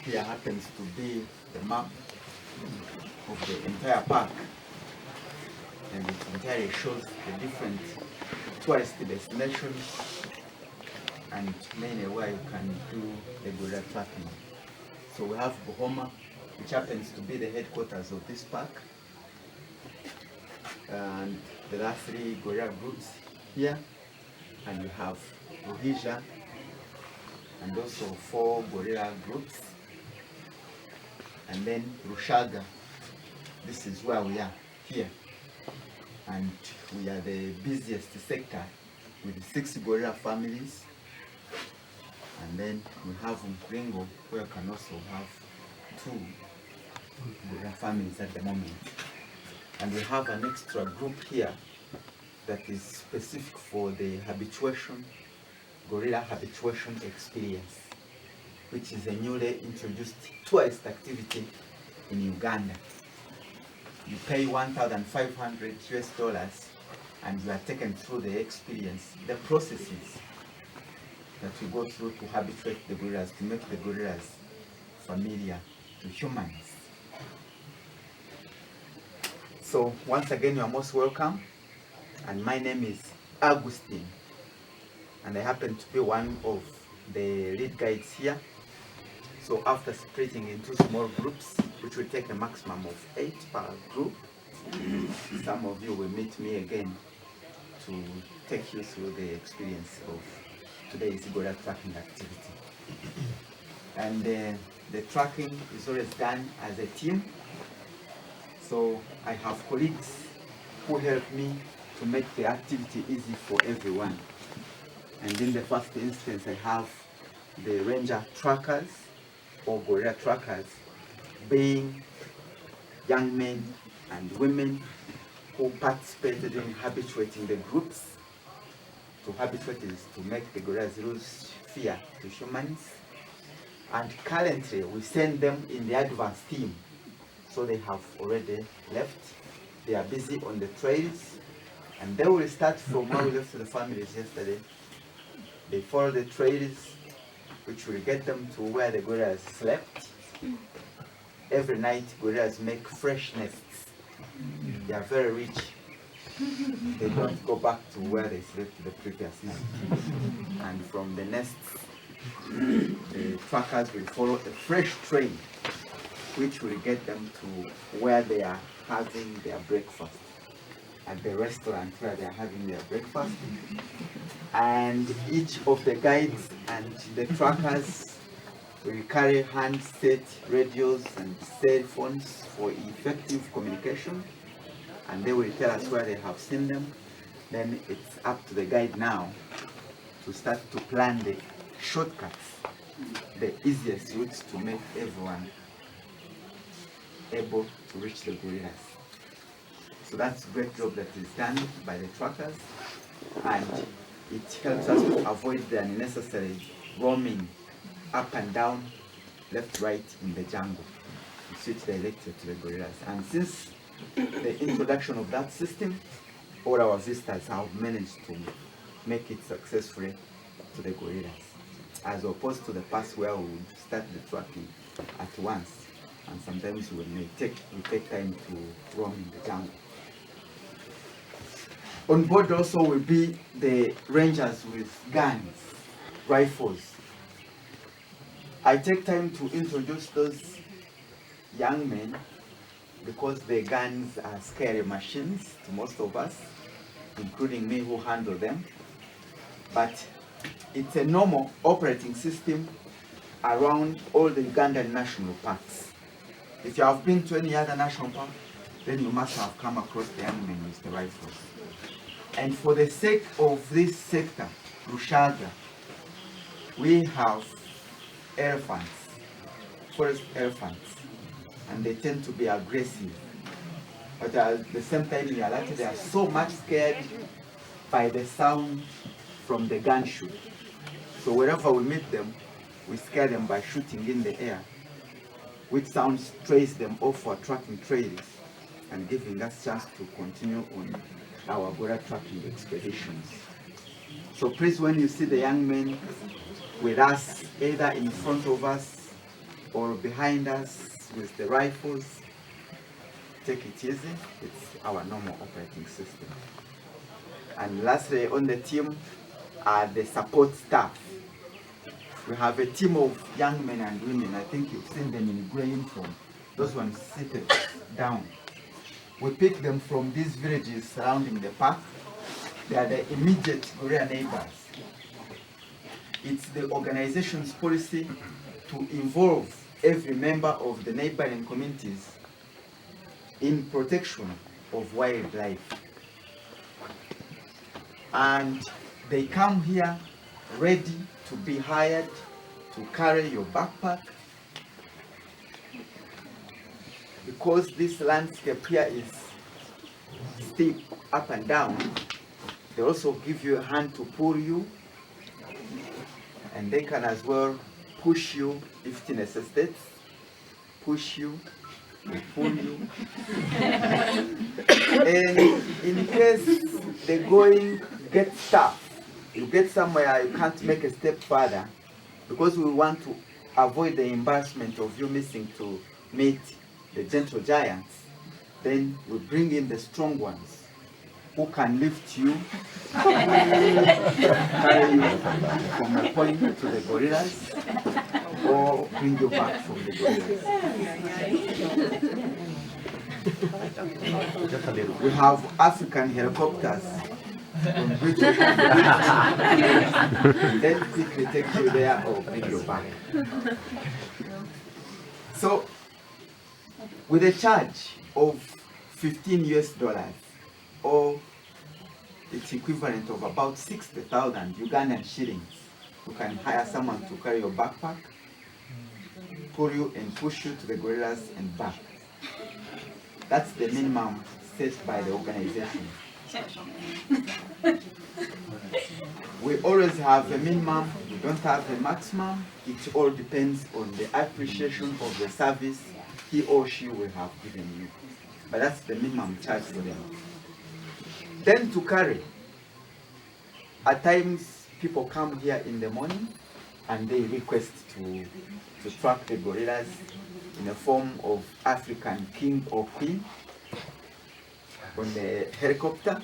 here happens to be the map of the entire park, and it entirely shows the different tourist destinations and mainly where you can do the gorilla tracking. So we have Buhoma, which happens to be the headquarters of this park, and there are 3 gorilla groups here, and we have Ruhija and also 4 gorilla groups, and then Rushaga. This is where we are here, and we are the busiest sector with 6 gorilla families. And then we have Mkuringo, where you can also have 2 gorilla families at the moment. And we have an extra group here that is specific for the habituation, gorilla habituation experience, which is a newly introduced tourist activity in Uganda. You pay $1,500 and you are taken through the experience, the processes that we go through to habituate the gorillas, to make the gorillas familiar to humans. So once again, you are most welcome, and my name is Augustine, and I happen to be one of the lead guides here. So after splitting into small groups, which will take a maximum of 8 per group, some of you will meet me again to take you through the experience of today's gorilla tracking activity. And the tracking is always done as a team. So I have colleagues who help me to make the activity easy for everyone. And in the first instance, I have the ranger trackers or gorilla trackers, being young men and women who participated in habituating the groups. To habituate is to make the gorillas lose fear to humans. And currently we send them in the advanced team. So they have already left. They are busy on the trails, and they will start from where we left the families yesterday. They follow the trails, which will get them to where the gorillas slept. Every night gorillas make fresh nests. They are very rich. They don't go back to where they slept the previous night. And from the nests, the trackers will follow a fresh trail, which will get them to where they are having their breakfast, at the restaurant where they are having their breakfast. And each of the guides and the trackers will carry handset radios and cell phones for effective communication, and they will tell us where they have seen them. Then it's up to the guide now to start to plan the shortcuts, the easiest routes to make everyone able to reach the gorillas. So that's a great job that is done by the trackers, and it helps us to avoid the unnecessary roaming up and down, left, right in the jungle, to switch directed to the gorillas. And since the introduction of that system, all our visitors have managed to make it successfully to the gorillas, as opposed to the past where we would start the tracking at once, and sometimes we take time to roam in the jungle. On board also will be the rangers with guns, rifles. I take time to introduce those young men because the guns are scary machines to most of us, including me who handle them. But it's a normal operating system around all the Ugandan national parks. If you have been to any other national park, then you must have come across the young men with the rifles. And for the sake of this sector, Rushaga, we have elephants, forest elephants, and they tend to be aggressive. But at the same time, they are so much scared by the sound from the gunshot. So wherever we meet them, we scare them by shooting in the air, which sounds trace them off our tracking trails and giving us chance to continue on our gorilla tracking expeditions. So please, when you see the young men with us, either in front of us or behind us with the rifles, take it easy. It's our normal operating system. And lastly, on the team are the support staff. We have a team of young men and women. I think you've seen them in grey uniform. Those ones seated down. We pick them from these villages surrounding the park. They are the immediate gorilla neighbors. It's the organization's policy to involve every member of the neighboring communities in protection of wildlife. And they come here ready to be hired to carry your backpack. Because this landscape here is steep up and down, they also give you a hand to pull you, and they can as well push you if it necessitates, push you, pull you. And in case the going gets tough, you get somewhere you can't make a step further, because we want to avoid the embarrassment of you missing to meet the gentle giants, then we bring in the strong ones who can lift you, carry you from a point to the gorillas, or bring you back from the gorillas. We have African helicopters on which we can then quickly take you there or bring you back. So, with a charge of $15 US, or its equivalent of about 60,000 Ugandan shillings, you can hire someone to carry your backpack, pull you and push you to the gorillas and back. That's the minimum set by the organization. We always have a minimum, we don't have a maximum. It all depends on the appreciation of the service he or she will have given you. But that's the minimum charge for them. Then to carry. At times, people come here in the morning and they request to track the gorillas in the form of African king or queen on the helicopter.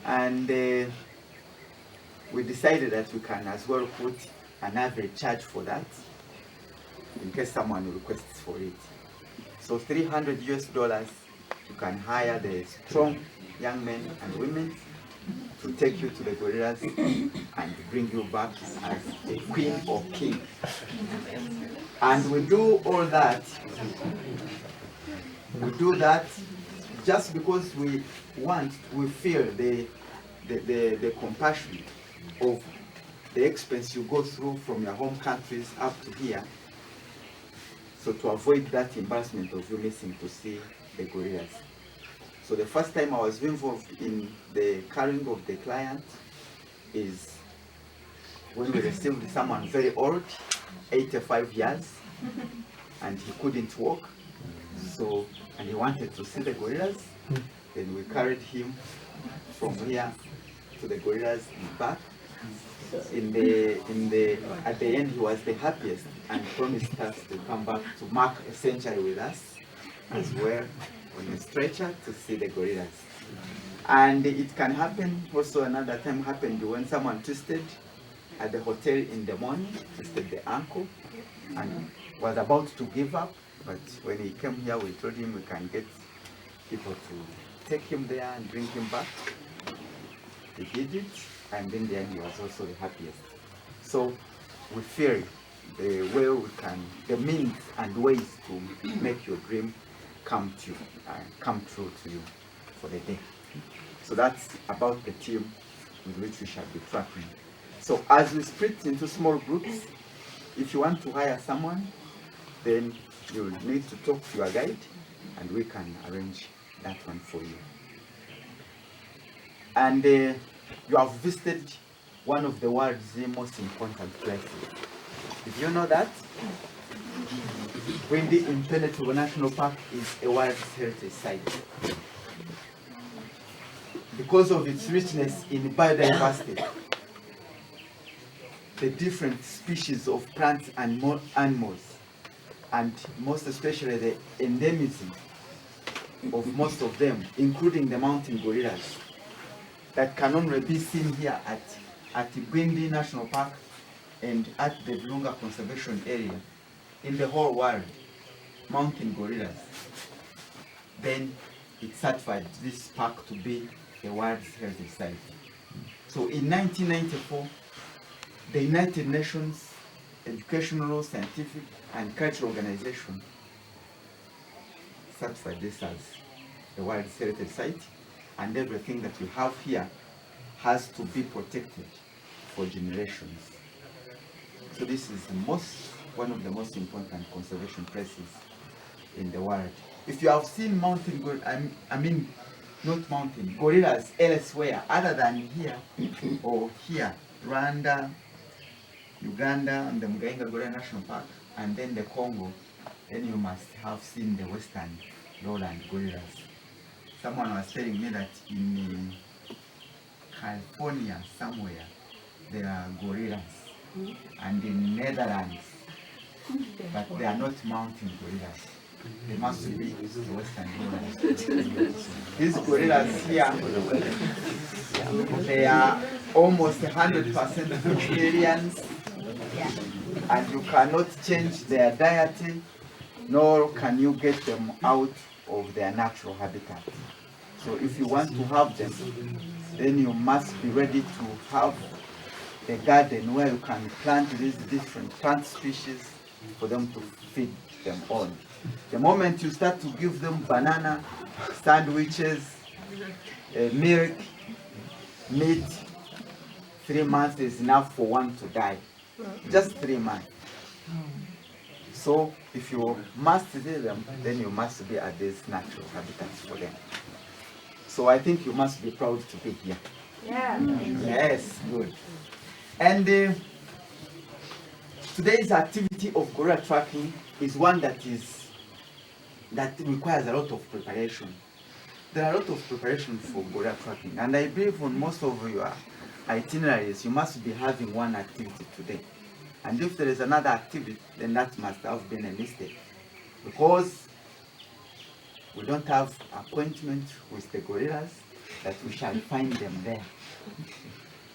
And we decided that we can as well put an average charge for that in case someone requests for it. So $300 US, you can hire the strong young men and women to take you to the gorillas and bring you back as a queen or king. And we do all that. We do that just because we feel the compassion of the expense you go through from your home countries up to here. So to avoid that embarrassment of you missing to see the gorillas. So the first time I was involved in the carrying of the client is when we received someone very old, 85 years, and he couldn't walk. So, and he wanted to see the gorillas. Then we carried him from here to the gorillas and back. At the end, he was the happiest and promised us to come back to mark a century with us as well on a stretcher to see the gorillas. And it can happen. Also, another time happened when someone twisted at the hotel in the morning, twisted the ankle, and was about to give up. But when he came here, we told him we can get people to take him there and bring him back. He did it, and in the end, he was also the happiest. So we feel the way we can, the means and ways to make your dream come true to you for the day. So that's about the team with which we shall be tracking. So as we split into small groups, if you want to hire someone, then you need to talk to your guide, and we can arrange that one for you. And you have visited one of the world's most important places. Did you know that? Bwindi Impenetrable National Park is a World Heritage Site. Because of its richness in biodiversity, the different species of plants and animals, and most especially the endemism of most of them, including the mountain gorillas, that can only be seen here at Bwindi National Park and at the Virunga Conservation Area in the whole world, mountain gorillas. Then it certified this park to be a World Heritage Site. So in 1994, the United Nations Educational, Scientific and Cultural Organization certified this as a World Heritage Site, and everything that we have here has to be protected for generations. So this is one of the most important conservation places in the world. If you have seen mountain gorillas elsewhere other than here or here, Rwanda, Uganda, and the Mugainga Gorilla National Park, and then the Congo, then you must have seen the western lowland gorillas. Someone was telling me that in California somewhere there are gorillas, and in Netherlands, but they are not mountain gorillas. They must be the western gorillas. These gorillas here, they are almost 100% vegetarians, and you cannot change their diet, nor can you get them out of their natural habitat. So if you want to have them, then you must be ready to have a garden where you can plant these different plant species for them to feed them on. The moment you start to give them banana, sandwiches, milk, meat, 3 months is enough for one to die. Just 3 months. So if you must see them, then you must be at these natural habitats for them. So I think you must be proud to be here. Yeah. Yes, good. And today's activity of gorilla tracking is one that requires a lot of preparation. There are a lot of preparation for gorilla tracking, and I believe on most of your itineraries you must be having one activity today. And if there is another activity, then that must have been a mistake, because we don't have appointment with the gorillas that we shall find them there.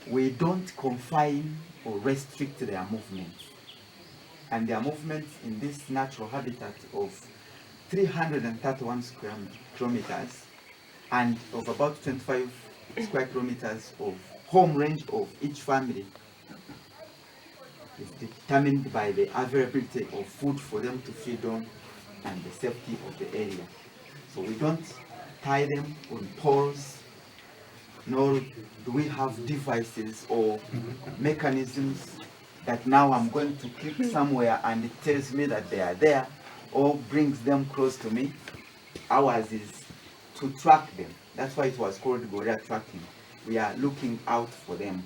We don't confine or restrict their movements. And their movements in this natural habitat of 331 square kilometers and of about 25 square kilometers of home range of each family is determined by the availability of food for them to feed on and the safety of the area. So we don't tie them on poles, nor do we have devices or mechanisms that now I'm going to click somewhere and it tells me that they are there or brings them close to me. Ours is to track them. That's why it was called gorilla tracking. We are looking out for them.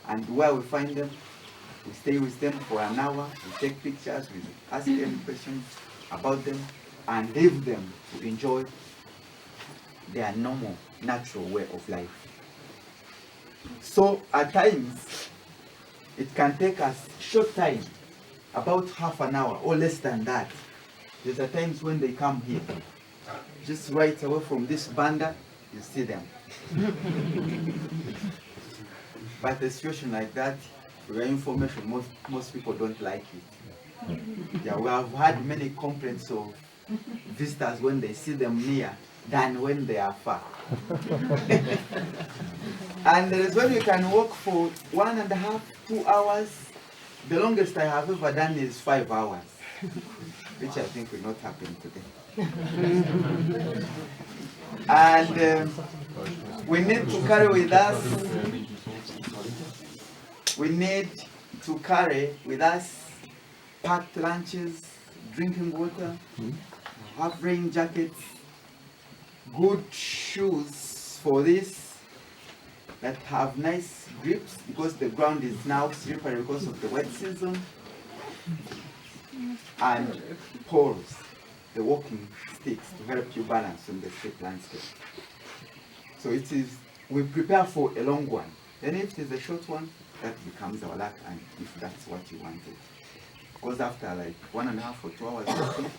And where we find them, we stay with them for an hour, we take pictures, we ask them questions about them, and leave them to enjoy their normal, natural way of life. So at times, it can take us short time, about half an hour or less than that. There's a times when they come here, just right away from this banda, you see them. But a situation like that, your information, most people don't like it. Yeah, we have had many complaints of visitors when they see them near than when they are far. And there is when you can walk for 1.5, 2 hours. The longest I have ever done is 5 hours, which I think will not happen today. And we need to carry with us, packed lunches, drinking water, have rain jackets, good shoes for this that have nice grips because the ground is now slippery because of the wet season, and poles, the walking sticks to help you balance on the steep landscape. So we prepare for a long one. Then if it is a short one, that becomes our luck, and if that's what you wanted. because after like 1.5 or 2 hours walking,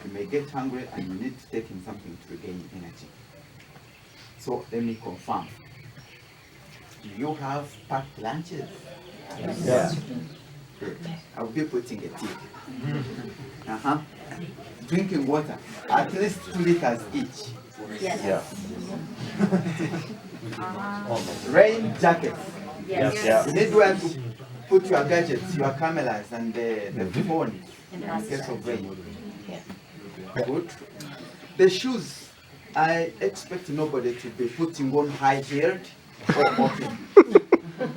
you may get hungry and you need to take in something to regain energy. So let me confirm. Do you have packed lunches? Yeah. Good. I'll be putting a tip. Drinking water, at least 2 liters each. Yeah. Rain jackets. Yes. Yeah. You need where to put your gadgets, your cameras, and the phone in case of rain. Good. The shoes, I expect nobody to be putting on high-heeled or open.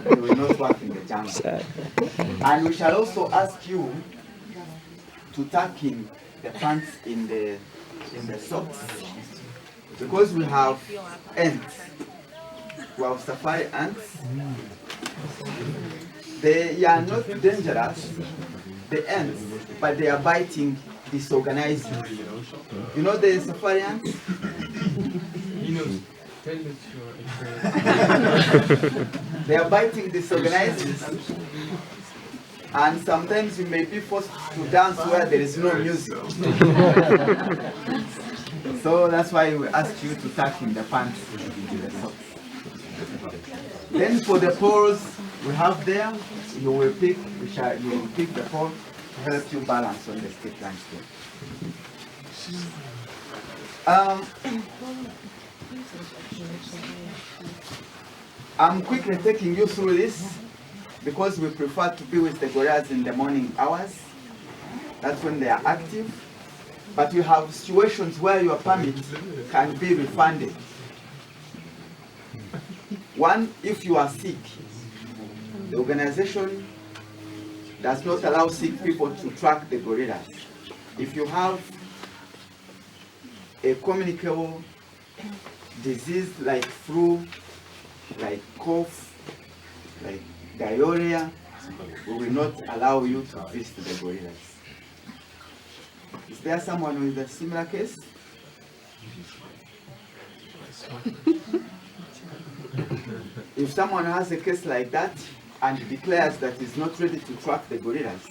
They will not work in the jungle. And we shall also ask you to tuck in the pants in the socks, because we have ants. We have safari ants. They are not dangerous, the ants, but they are biting disorganized. You know the safari ants? Tell us your experience. They are biting disorganized, and sometimes you may be forced to dance where there is no music. So that's why we asked you to tuck in the pants into the socks. Then for the poles we have there, you will pick the pole to help you balance on the steep landscape. I'm quickly taking you through this because we prefer to be with the gorillas in the morning hours. That's when they are active. But we have situations where your permit can be refunded. One, if you are sick, the organization does not allow sick people to track the gorillas. If you have a communicable disease like flu, like cough, like diarrhea, we will not allow you to visit the gorillas. Is there someone with a similar case? If someone has a case like that and declares that he's not ready to track the gorillas,